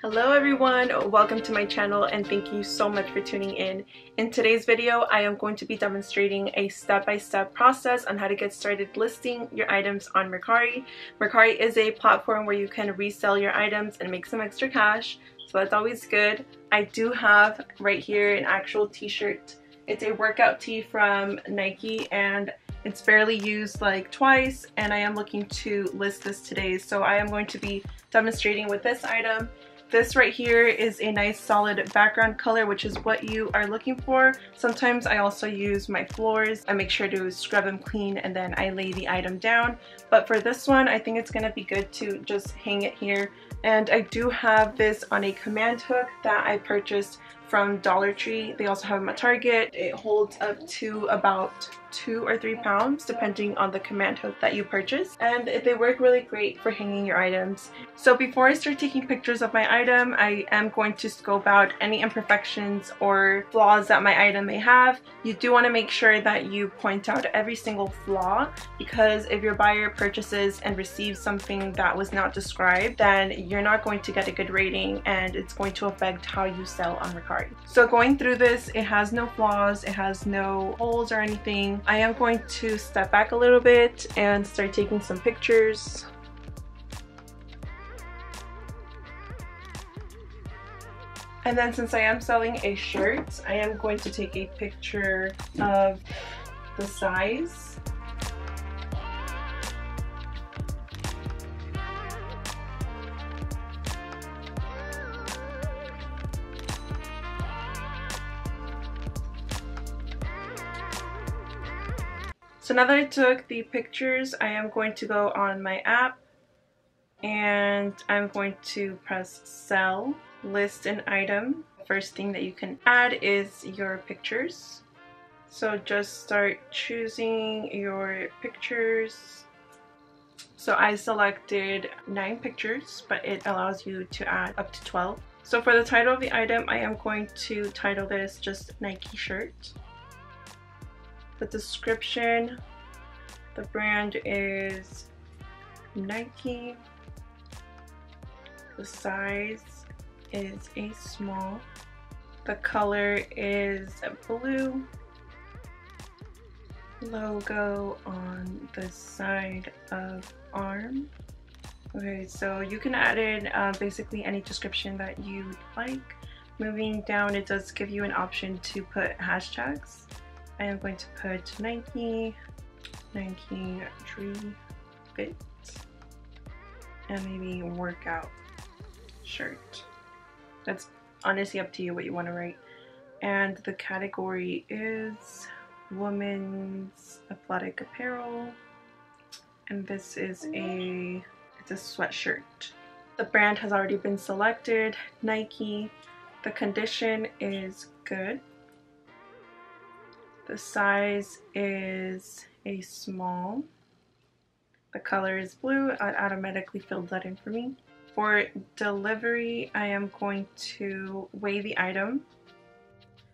Hello everyone, welcome to my channel and thank you so much for tuning in. In today's video, I am going to be demonstrating a step-by-step process on how to get started listing your items on Mercari. Mercari is a platform where you can resell your items and make some extra cash, so that's always good. I do have right here an actual t-shirt. It's a workout tee from Nike and it's barely used like twice, and I am looking to list this today. So I am going to be demonstrating with this item. This right here is a nice solid background color, which is what you are looking for. Sometimes I also use my floors. I make sure to scrub them clean and then I lay the item down. But for this one, I think it's gonna be good to just hang it here. And I do have this on a command hook that I purchased from Dollar Tree. They also have them at Target. It holds up to about 2 or 3 pounds depending on the command hook that you purchase, and they work really great for hanging your items. So before I start taking pictures of my item, I am going to scope out any imperfections or flaws that my item may have. You do want to make sure that you point out every single flaw, because if your buyer purchases and receives something that was not described, then you're not going to get a good rating and it's going to affect how you sell on Mercari. So going through this, it has no flaws, it has no holes or anything. I am going to step back a little bit and start taking some pictures. And then since I am selling a shirt, I am going to take a picture of the size. So now that I took the pictures, I am going to go on my app and I'm going to press sell, list an item. First thing that you can add is your pictures. So just start choosing your pictures. So I selected 9 pictures, but it allows you to add up to 12. So for the title of the item, I am going to title this just Nike shirt. The description, the brand is Nike. The size is a small. The color is blue. Logo on the side of arm. Okay, so you can add in basically any description that you'd like. Moving down, it does give you an option to put hashtags. I am going to put Nike Tree Fit, and maybe workout shirt. That's honestly up to you what you want to write. And the category is women's athletic apparel, and this is it's a sweatshirt. The brand has already been selected, Nike. The condition is good. The size is a small. The color is blue. It automatically filled that in for me. For delivery, I am going to weigh the item.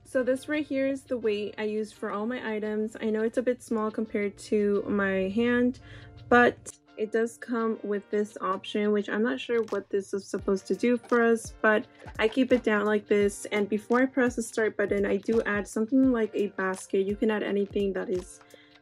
So this right here is the weight I use for all my items. I know it's a bit small compared to my hand, but it does come with this option, which I'm not sure what this is supposed to do for us, but I keep it down like this. And before I press the start button, I do add something like a basket. You can add anything that is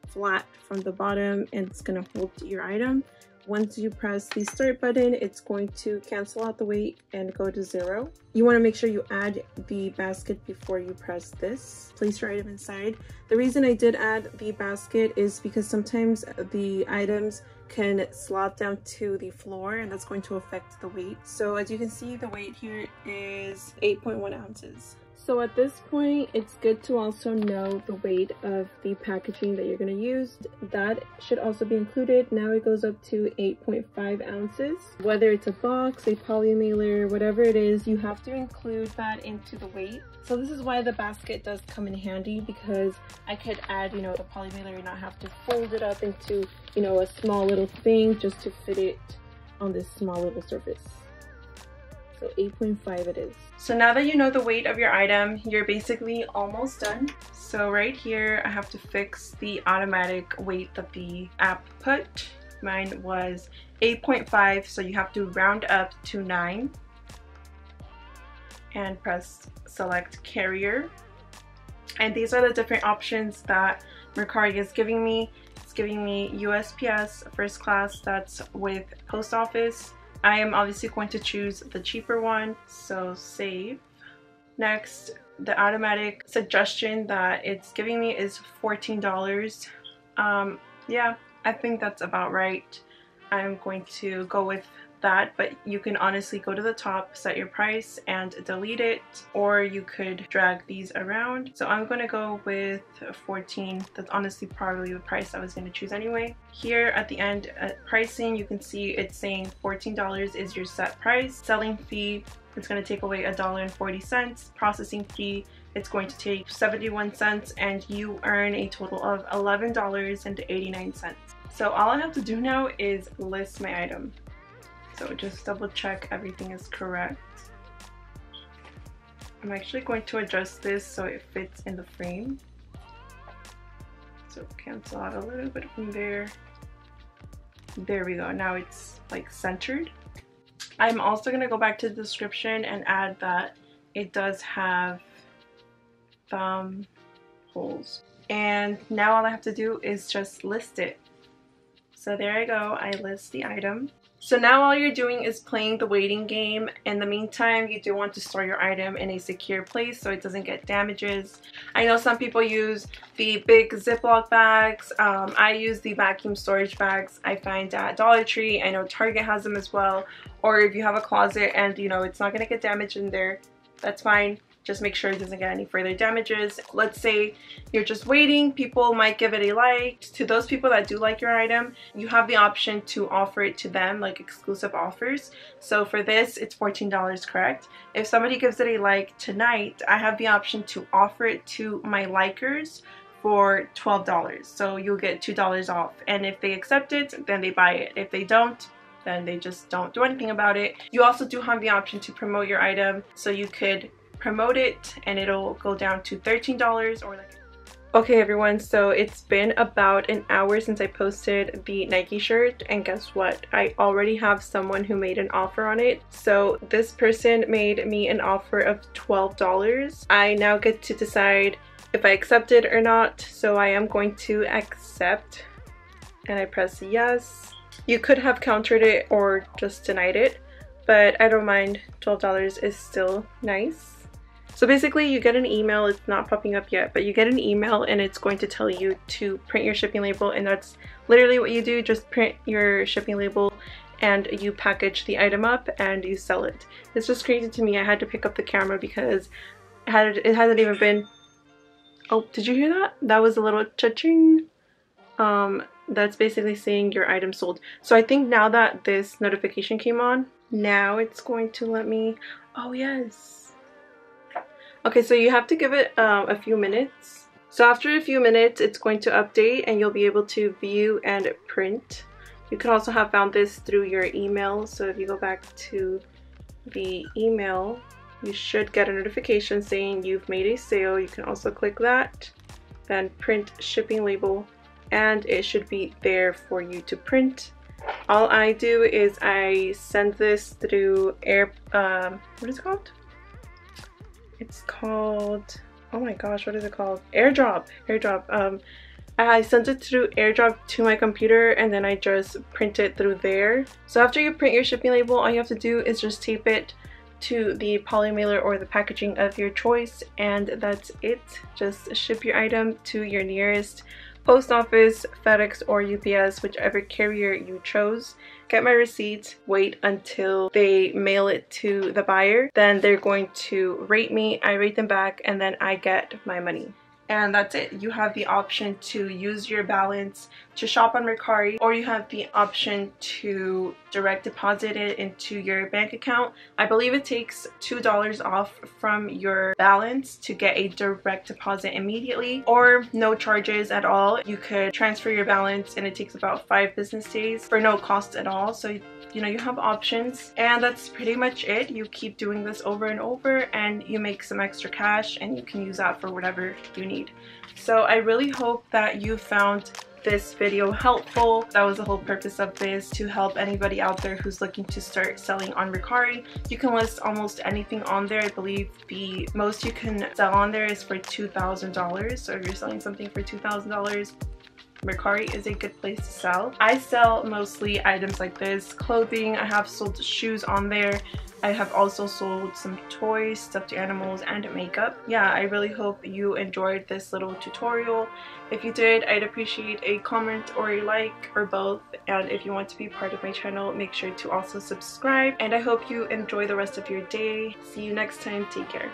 flat from the bottom and it's gonna hold your item. Once you press the start button, it's going to cancel out the weight and go to 0. You want to make sure you add the basket before you press this. Place your item inside. The reason I did add the basket is because sometimes the items can slot down to the floor and that's going to affect the weight. So as you can see, the weight here is 8.1 ounces. So at this point, it's good to also know the weight of the packaging that you're going to use. That should also be included. Now it goes up to 8.5 ounces. Whether it's a box, a poly mailer, whatever it is, you have to include that into the weight. So this is why the basket does come in handy, because I could add, the poly mailer and not have to fold it up into, a small little thing just to fit it on this small little surface. So 8.5 it is. So now that you know the weight of your item, you're basically almost done. So right here, I have to fix the automatic weight that the app put. Mine was 8.5, so you have to round up to 9. and press select carrier. And these are the different options that Mercari is giving me. It's giving me USPS first class, that's with post office. I am obviously going to choose the cheaper one, so save. Next, the automatic suggestion that it's giving me is $14. Yeah, I think that's about right. I'm going to go with that, but you can honestly go to the top, set your price, and delete it, or you could drag these around. So I'm going to go with 14. That's honestly probably the price I was going to choose anyway. Here at the end at pricing, you can see it's saying $14 is your set price. Selling fee, it's going to take away $1.40. Processing fee, it's going to take 71 cents, and you earn a total of $11.89. So all I have to do now is list my item. So just double check everything is correct. I'm actually going to adjust this so it fits in the frame. So cancel out a little bit from there. There we go. Now it's like centered. I'm also going to go back to the description and add that it does have thumb holes. And now all I have to do is just list it. So there I go. I list the item. So now all you're doing is playing the waiting game. In the meantime, you do want to store your item in a secure place so it doesn't get damages. I know some people use the big Ziploc bags. I use the vacuum storage bags I find at Dollar Tree. I know Target has them as well. Or if you have a closet and you know it's not going to get damaged in there, that's fine. Just make sure it doesn't get any further damages. Let's say you're just waiting, people might give it a like. To those people that do like your item, you have the option to offer it to them, like exclusive offers. So for this, it's $14, correct? If somebody gives it a like tonight, I have the option to offer it to my likers for $12. So you'll get $2 off. And if they accept it, then they buy it. If they don't, then they just don't do anything about it. You also do have the option to promote your item. So you could promote it and it'll go down to $13 or like. Okay everyone, so it's been about an hour since I posted the Nike shirt, and guess what? I already have someone who made an offer on it. So this person made me an offer of $12. I now get to decide if I accept it or not, so I am going to accept and I press yes. You could have countered it or just denied it, but I don't mind. $12 is still nice. So basically you get an email, it's not popping up yet, but you get an email and it's going to tell you to print your shipping label, and that's literally what you do. Just print your shipping label and you package the item up and you sell it. It's just crazy to me. I had to pick up the camera because it hasn't even been... Oh, did you hear that? That was a little cha-ching. That's basically saying your item sold. So I think now that this notification came on, now it's going to let me... Oh yes. Okay, so you have to give it a few minutes. So after a few minutes, it's going to update and you'll be able to view and print. You can also have found this through your email. So if you go back to the email, you should get a notification saying you've made a sale. You can also click that, then print shipping label, and it should be there for you to print. All I do is I send this through what is it called? It's called, oh my gosh, what is it called? AirDrop. I sent it through AirDrop to my computer and then I just print it through there. So after you print your shipping label, all you have to do is just tape it to the poly mailer or the packaging of your choice, and that's it. Just ship your item to your nearest post office, FedEx, or UPS, whichever carrier you chose. Get my receipt, wait until they mail it to the buyer, then they're going to rate me, I rate them back, and then I get my money. And that's it. You have the option to use your balance to shop on Mercari, or you have the option to direct deposit it into your bank account. I believe it takes $2 off from your balance to get a direct deposit immediately, or no charges at all. You could transfer your balance and it takes about 5 business days for no cost at all. So you know, you have options, and that's pretty much it. You keep doing this over and over and you make some extra cash and you can use that for whatever you need. So I really hope that you found this video helpful. That was the whole purpose of this, to help anybody out there who's looking to start selling on Mercari. You can list almost anything on there. I believe the most you can sell on there is for $2,000. So if you're selling something for $2,000, Mercari is a good place to sell. I sell mostly items like this, clothing. I have sold shoes on there. I have also sold some toys, stuffed animals, and makeup. Yeah, I really hope you enjoyed this little tutorial. If you did, I'd appreciate a comment or a like or both. And if you want to be part of my channel, make sure to also subscribe. And I hope you enjoy the rest of your day. See you next time. Take care.